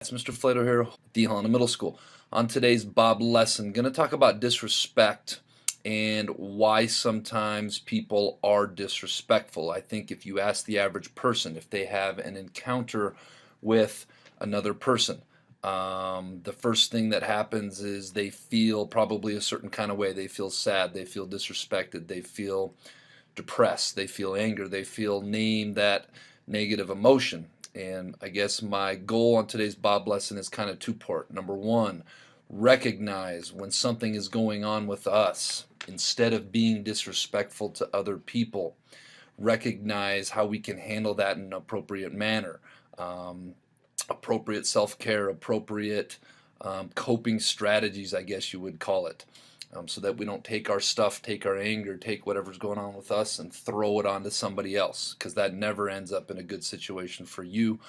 It's Mr. Flato here, D. Helena Middle School. On today's Bob lesson, going to talk about disrespect and why sometimes people are disrespectful. I think if you ask the average person if they have an encounter with another person, the first thing that happens is they feel probably a certain kind of way. They feel sad, they feel disrespected, they feel depressed, they feel anger, they feel name that negative emotion. And I guess my goal on today's Bob lesson is kind of two-part. Number one, recognize when something is going on with us instead of being disrespectful to other people. Recognize how we can handle that in an appropriate manner. Appropriate self-care, appropriate coping strategies, I guess you would call it. So that we don't take our stuff, take our anger, take whatever's going on with us and throw it onto somebody else, because that never ends up in a good situation for you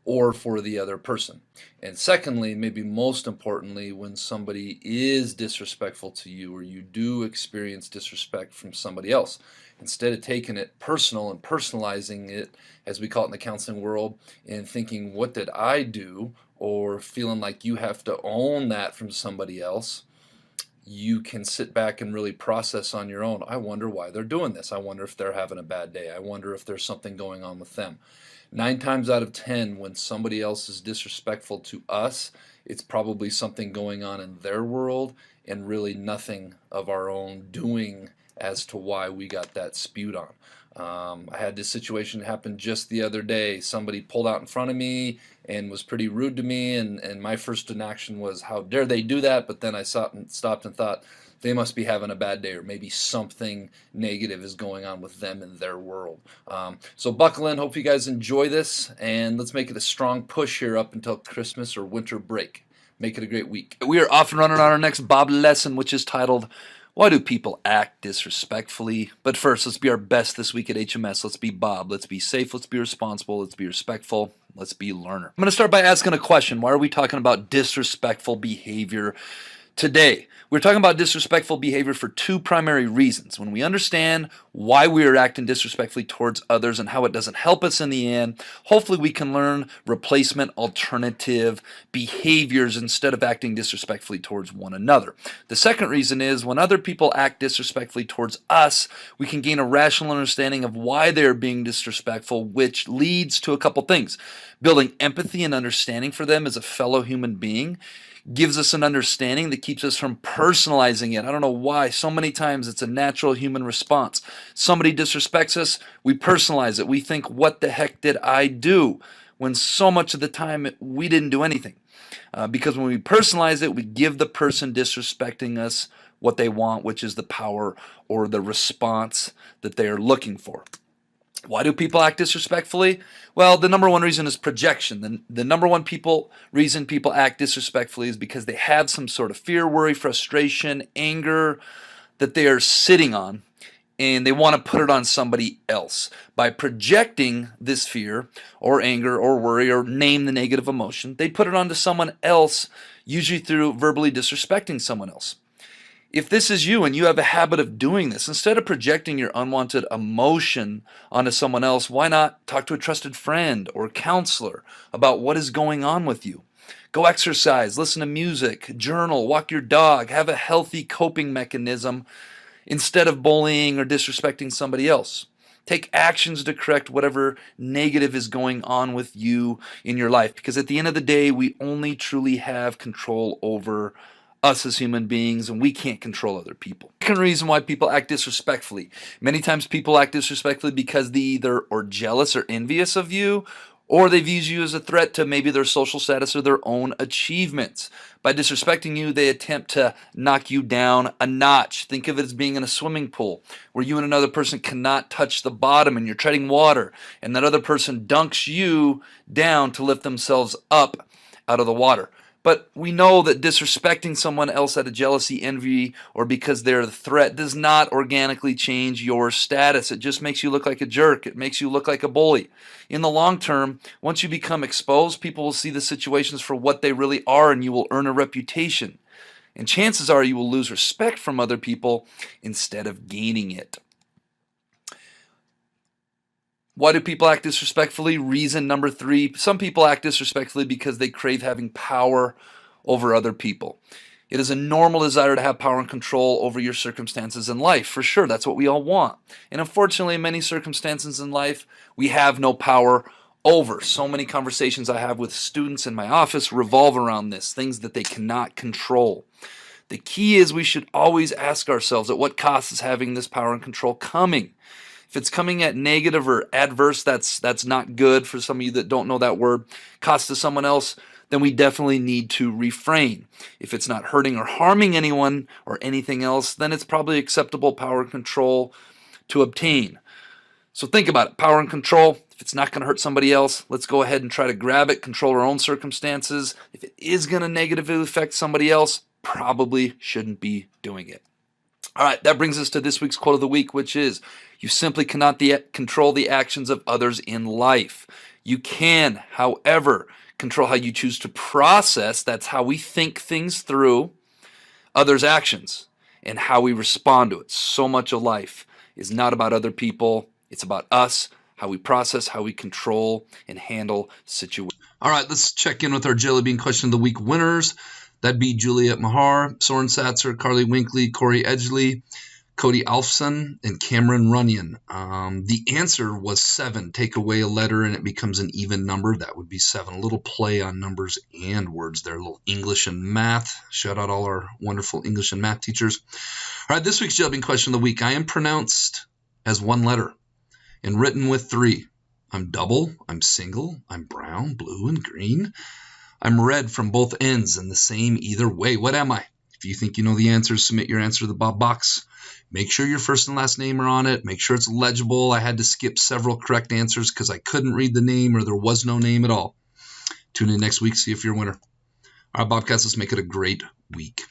or for the other person. And secondly, maybe most importantly, when somebody is disrespectful to you or you do experience disrespect from somebody else, instead of taking it personal and personalizing it, as we call it in the counseling world, and thinking, what did I do? Or feeling like you have to own that from somebody else, you can sit back and really process on your own. I wonder why they're doing this. I wonder if they're having a bad day. I wonder if there's something going on with them. 9 times out of 10, when somebody else is disrespectful to us, it's probably something going on in their world and really nothing of our own doing as to why we got that spewed on. I had this situation happen just the other day. Somebody pulled out in front of me and was pretty rude to me, and my first inaction was, how dare they do that? But then I stopped and thought, they must be having a bad day, or maybe something negative is going on with them in their world. So buckle in. Hope you guys enjoy this, and let's make it a strong push here up until Christmas or winter break. Make it a great week. We are off and running on our next Bob lesson, which is titled, Why Do People Act Disrespectfully? But first, let's be our best this week at HMS. Let's be Bob. Let's be safe. Let's be responsible. Let's be respectful. Let's be learner. I'm going to start by asking a question. Why are we talking about disrespectful behavior today? We're talking about disrespectful behavior for two primary reasons. When we understand why we are acting disrespectfully towards others and how it doesn't help us in the end, hopefully we can learn replacement alternative behaviors instead of acting disrespectfully towards one another. The second reason is when other people act disrespectfully towards us, we can gain a rational understanding of why they're being disrespectful, which leads to a couple things. Building empathy and understanding for them as a fellow human being gives us an understanding that keeps us from personalizing it. I don't know why. So many times it's a natural human response. Somebody disrespects us, we personalize it. We think, what the heck did I do? When so much of the time we didn't do anything. Because when we personalize it, we give the person disrespecting us what they want, which is the power or the response that they are looking for. Why do people act disrespectfully? Well, the number one reason is projection. The number one reason people act disrespectfully is because they have some sort of fear, worry, frustration, anger that they are sitting on, and they want to put it on somebody else. By projecting this fear or anger or worry or name the negative emotion, they put it onto someone else, usually through verbally disrespecting someone else. If this is you and you have a habit of doing this, instead of projecting your unwanted emotion onto someone else, why not talk to a trusted friend or counselor about what is going on with you? Go exercise, listen to music, journal, walk your dog, have a healthy coping mechanism instead of bullying or disrespecting somebody else. Take actions to correct whatever negative is going on with you in your life, because at the end of the day, we only truly have control over us as human beings, and we can't control other people. Second reason why people act disrespectfully. Many times people act disrespectfully because they either are jealous or envious of you, or they view you as a threat to maybe their social status or their own achievements. By disrespecting you, they attempt to knock you down a notch. Think of it as being in a swimming pool where you and another person cannot touch the bottom and you're treading water, and that other person dunks you down to lift themselves up out of the water. But we know that disrespecting someone else out of jealousy, envy, or because they're a threat does not organically change your status. It just makes you look like a jerk. It makes you look like a bully. In the long term, once you become exposed, people will see the situations for what they really are, and you will earn a reputation. And chances are you will lose respect from other people instead of gaining it. Why do people act disrespectfully? Reason number 3, some people act disrespectfully because they crave having power over other people. It is a normal desire to have power and control over your circumstances in life. For sure, that's what we all want. And unfortunately, in many circumstances in life, we have no power over. So many conversations I have with students in my office revolve around this, things that they cannot control. The key is we should always ask ourselves, at what cost is having this power and control coming? If it's coming at negative or adverse, that's not good. For some of you that don't know that word, cost to someone else, then we definitely need to refrain. If it's not hurting or harming anyone or anything else, then it's probably acceptable power and control to obtain. So think about it, power and control. If it's not going to hurt somebody else, let's go ahead and try to grab it, control our own circumstances. If it is going to negatively affect somebody else, probably shouldn't be doing it. All right, that brings us to this week's quote of the week, which is, you simply cannot control the actions of others in life. You can, however, control how you choose to process, that's how we think things through, others' actions and how we respond to it. So much of life is not about other people, it's about us, how we process, how we control and handle situations. All right, let's check in with our Jelly Bean Question of the Week winners. That'd be Juliet Mahar, Soren Satzer, Carly Winkley, Corey Edgley, Cody Alfson, and Cameron Runyon. The answer was 7. Take away a letter and it becomes an even number. That would be 7. A little play on numbers and words there. A little English and math. Shout out all our wonderful English and math teachers. All right, this week's Jelly Bean Question of the Week. I am pronounced as 1 letter and written with 3. I'm double, I'm single, I'm brown, blue, and green. I'm red from both ends and the same either way. What am I? If you think you know the answers, submit your answer to the Bob box. Make sure your first and last name are on it. Make sure it's legible. I had to skip several correct answers because I couldn't read the name or there was no name at all. Tune in next week, see if you're a winner. All right, Bobcats, let's make it a great week.